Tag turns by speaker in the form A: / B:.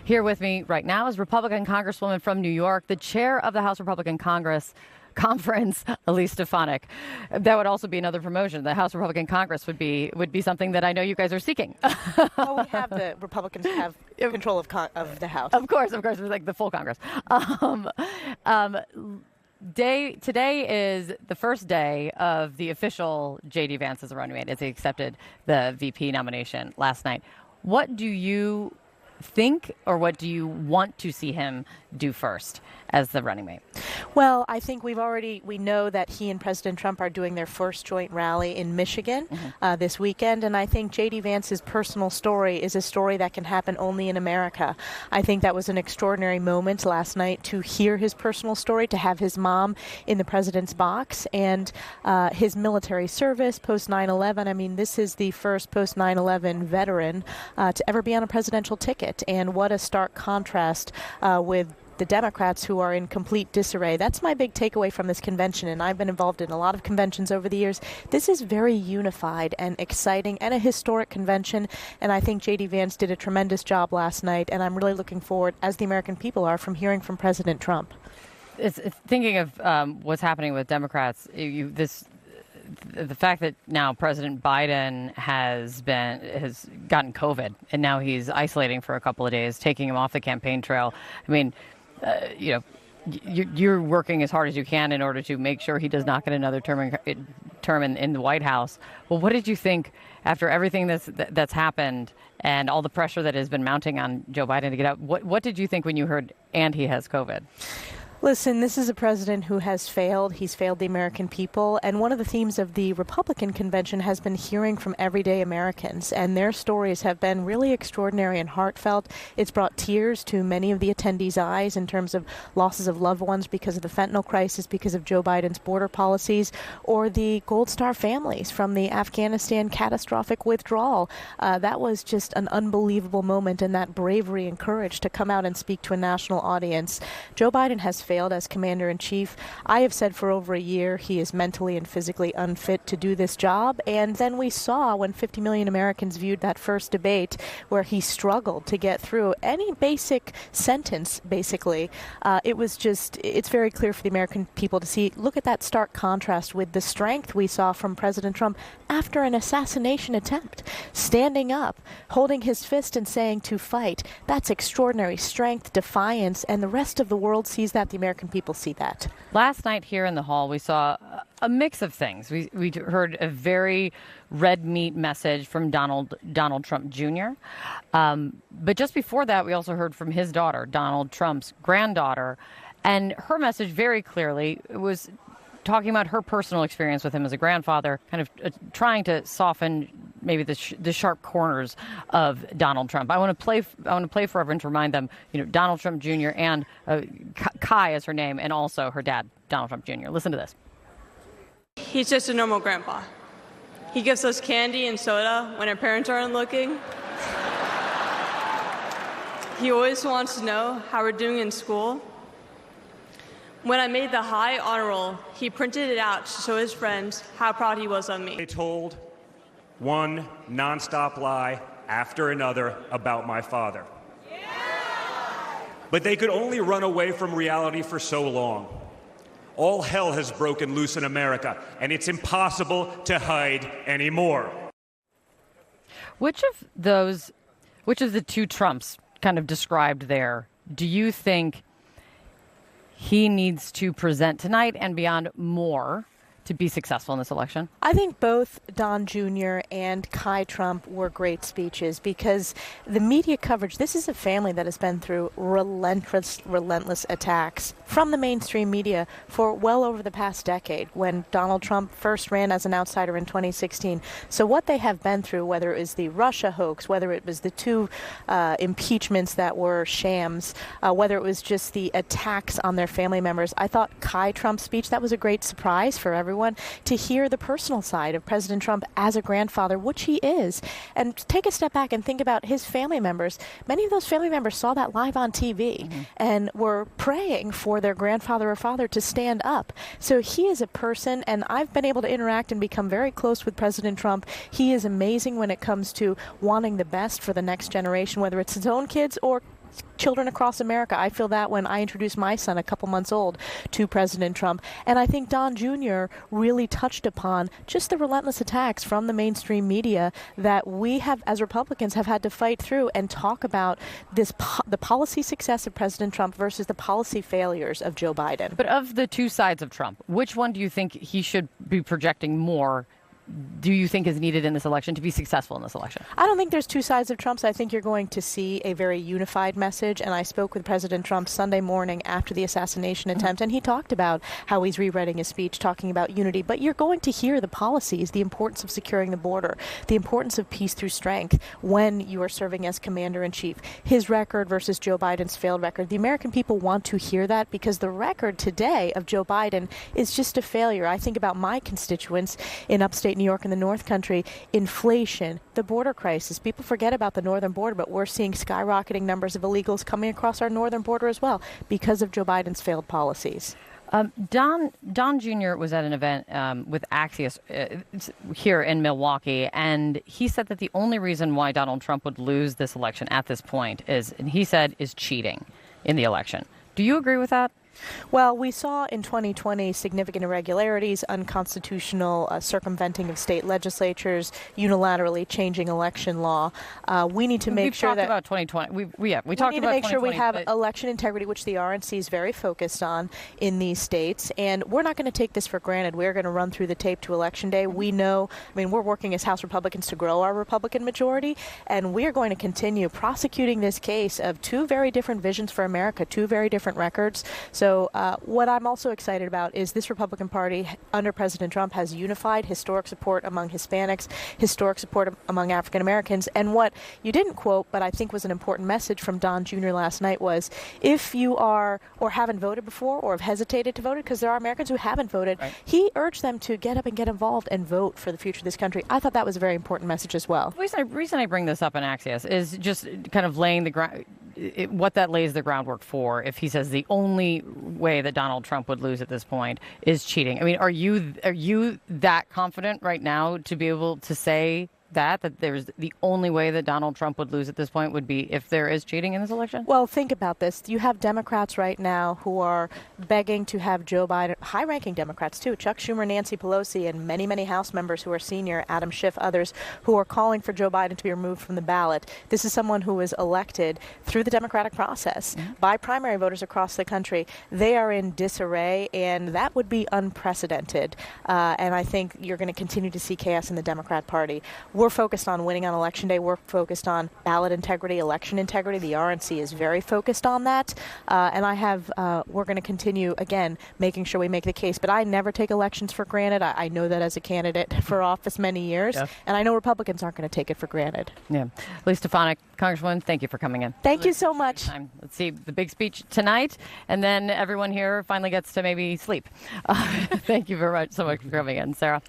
A: Here with me right now is Republican Congresswoman from New York, the chair of the House Republican Conference, Elise Stefanik. That would also be another promotion. The House Republican Congress would be something that I know you guys are seeking.
B: Well, we have the Republicans have control of the House.
A: Of course, it's like the full Congress. Today is the first day of the official J.D. Vance as a running mate as he accepted the VP nomination last night. What do you think, or what do you want to see him do first as the running mate?
B: Well, I think we know that he and President Trump are doing their first joint rally in Michigan this weekend, and I think J.D. Vance's personal story is a story that can happen only in America. I think that was an extraordinary moment last night to hear his personal story, to have his mom in the president's box, and his military service post 9/11. I mean, this is the first post 9/11 veteran to ever be on a presidential ticket, and what a stark contrast with the Democrats, who are in complete disarray. That's my big takeaway from this convention, and I've been involved in a lot of conventions over the years. This is very unified and exciting and a historic convention, and I think J.D. Vance did a tremendous job last night, and I'm really looking forward, as the American people are, from hearing from President Trump.
A: It's thinking of what's happening with Democrats, the fact that now President Biden has gotten COVID, and now he's isolating for a couple of days, taking him off the campaign trail. I mean, you're working as hard as you can in order to make sure he does not get another term in the White House. Well, what did you think after everything that's happened and all the pressure that has been mounting on Joe Biden to get out? What did you think when you heard and he has COVID?
B: Listen, this is a president who has failed. He's failed the American people. And one of the themes of the Republican convention has been hearing from everyday Americans. And their stories have been really extraordinary and heartfelt. It's brought tears to many of the attendees' eyes in terms of losses of loved ones because of the fentanyl crisis, because of Joe Biden's border policies, or the Gold Star families from the Afghanistan catastrophic withdrawal. That was just an unbelievable moment, and that bravery and courage to come out and speak to a national audience. Joe Biden has failed as commander-in-chief. I have said for over a year he is mentally and physically unfit to do this job. And then we saw when 50 million Americans viewed that first debate where he struggled to get through any basic sentence, basically. It's very clear for the American people to see. Look at that stark contrast with the strength we saw from President Trump after an assassination attempt. Standing up, holding his fist and saying to fight. That's extraordinary strength, defiance, and the rest of the world sees that. The American people see that.
A: Last night here in the hall, we saw a mix of things. We heard a very red meat message from Donald Trump Jr. But just before that, we also heard from his daughter, Donald Trump's granddaughter. And her message very clearly was talking about her personal experience with him as a grandfather, kind of trying to soften maybe the sharp corners of Donald Trump. I want to play for everyone to remind them, Donald Trump Jr. and Kai is her name, and also her dad, Donald Trump Jr. Listen to this.
C: He's just a normal grandpa. He gives us candy and soda when our parents aren't looking. He always wants to know how we're doing in school. When I made the high honor roll, he printed it out to show his friends how proud he was of me.
D: They told one nonstop lie after another about my father. Yeah! But they could only run away from reality for so long. All hell has broken loose in America, and it's impossible to hide anymore.
A: Which of the two Trumps kind of described there do you think he needs to present tonight and beyond more to be successful in this election?
B: I think both Don Jr. and Kai Trump were great speeches because the media coverage, this is a family that has been through relentless attacks from the mainstream media for well over the past decade when Donald Trump first ran as an outsider in 2016. So what they have been through, whether it was the Russia hoax, whether it was the two impeachments that were shams, whether it was just the attacks on their family members, I thought Kai Trump's speech, that was a great surprise for everyone to hear the personal side of President Trump as a grandfather, which he is, and take a step back and think about his family members. Many of those family members saw that live on TV and were praying for their grandfather or father to stand up. So he is a person, and I've been able to interact and become very close with President Trump. He is amazing when it comes to wanting the best for the next generation, whether it's his own kids or children across America. I feel that when I introduced my son, a couple months old, to President Trump. And I think Don Jr. really touched upon just the relentless attacks from the mainstream media that we have, as Republicans, have had to fight through and talk about the policy success of President Trump versus the policy failures of Joe Biden.
A: But of the two sides of Trump, which one do you think he should be projecting more? Do you think is needed in this election to be successful in this election?
B: I don't think there's two sides of Trump. So I think you're going to see a very unified message. And I spoke with President Trump Sunday morning after the assassination attempt, and he talked about how he's rewriting his speech, talking about unity. But you're going to hear the policies, the importance of securing the border, the importance of peace through strength when you are serving as commander-in-chief. His record versus Joe Biden's failed record. The American people want to hear that because the record today of Joe Biden is just a failure. I think about my constituents in upstate New York and the North Country, inflation, the border crisis. People forget about the northern border, but we're seeing skyrocketing numbers of illegals coming across our northern border as well because of Joe Biden's failed policies.
A: Don Jr. was at an event with Axios here in Milwaukee, and he said that the only reason why Donald Trump would lose this election at this point is cheating in the election. Do you agree with that?
B: Well, we saw in 2020 significant irregularities, unconstitutional circumventing of state legislatures, unilaterally changing election law. We need to make sure that...
A: We've talked about 2020. We talked about 2020.
B: We need to make sure we have election integrity, which the RNC is very focused on in these states. And we're not going to take this for granted. We're going to run through the tape to Election Day. We know, we're working as House Republicans to grow our Republican majority, and we are going to continue prosecuting this case of two very different visions for America, two very different records. So what I'm also excited about is this Republican Party under President Trump has unified historic support among Hispanics, historic support among African Americans. And what you didn't quote, but I think was an important message from Don Jr. last night was, if you are or haven't voted before or have hesitated to vote, because there are Americans who haven't voted, right, he urged them to get up and get involved and vote for the future of this country. I thought that was a very important message as well.
A: The reason I bring this up in Axios is just kind of laying the ground. What that lays the groundwork for, if he says the only way that Donald Trump would lose at this point is cheating. Are you that confident right now to be able to say that there's the only way that Donald Trump would lose at this point would be if there is cheating in this election?
B: Well, think about this. You have Democrats right now who are begging to have Joe Biden, high-ranking Democrats too, Chuck Schumer, Nancy Pelosi, and many, many House members who are senior, Adam Schiff, others, who are calling for Joe Biden to be removed from the ballot. This is someone who was elected through the democratic process by primary voters across the country. They are in disarray, and that would be unprecedented. And I think you're going to continue to see chaos in the Democrat Party. We're focused on winning on Election Day. We're focused on ballot integrity, election integrity. The RNC is very focused on that. And we're going to continue, again, making sure we make the case. But I never take elections for granted. I know that as a candidate for office many years. Yeah. And I know Republicans aren't going to take it for granted. Yeah.
A: Elise Stefanik, Congresswoman, thank you for coming in.
B: Thank you so much.
A: Let's see the big speech tonight, and then everyone here finally gets to maybe sleep. Thank you very much so much for coming in, Sarah.